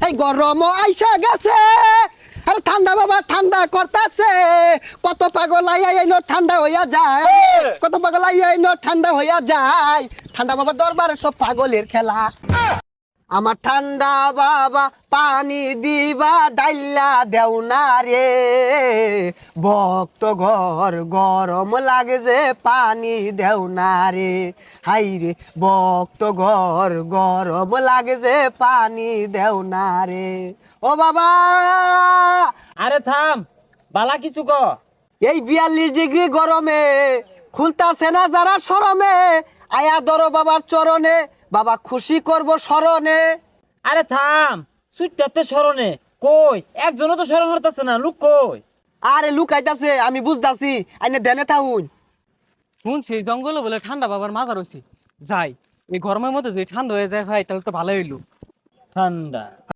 এই গরম আইসা গেছে আরে ঠান্ডা বাবা ঠান্ডা করতেছে কত পাগল আইয়া এনো ঠান্ডা হইয়া যায় কত পাগল আইয়া এনো ঠান্ডা হইয়া যায় ঠান্ডা বাবার দরবারে সব পাগলের খেলা আমার ঠান্ডা বাবা পানি দিবা ডাইলা দেও না রে ভক্ত ঘর গরম লাগে যে পানি দেও না রে হাই রে ভক্ত ঘর গরম লাগে যে পানি দেও না রে ও বাবা আরে থাম বালা কিছু ক। এই 42 ডিগ্রি গরমে খুলতাছে না যারা শরমে আয়া ধরো বাবার চরণে বাবা খুশি করব স্মরণে আরে থাম সুইটাতে স্মরণে কই একজনও তো স্মরণ হতেছে না লোক কই। আরে লুকাইতাছে আমি বুঝতাছি আইনে দেনে থাকুন শুনছি জঙ্গলে বলে ঠান্ডা বাবার মাথা রয়েছে যাই এই গরমের মধ্যে যদি ঠান্ডা হয়ে যায় ভাই তাহলে তো ভালো হইলো। ঠান্ডা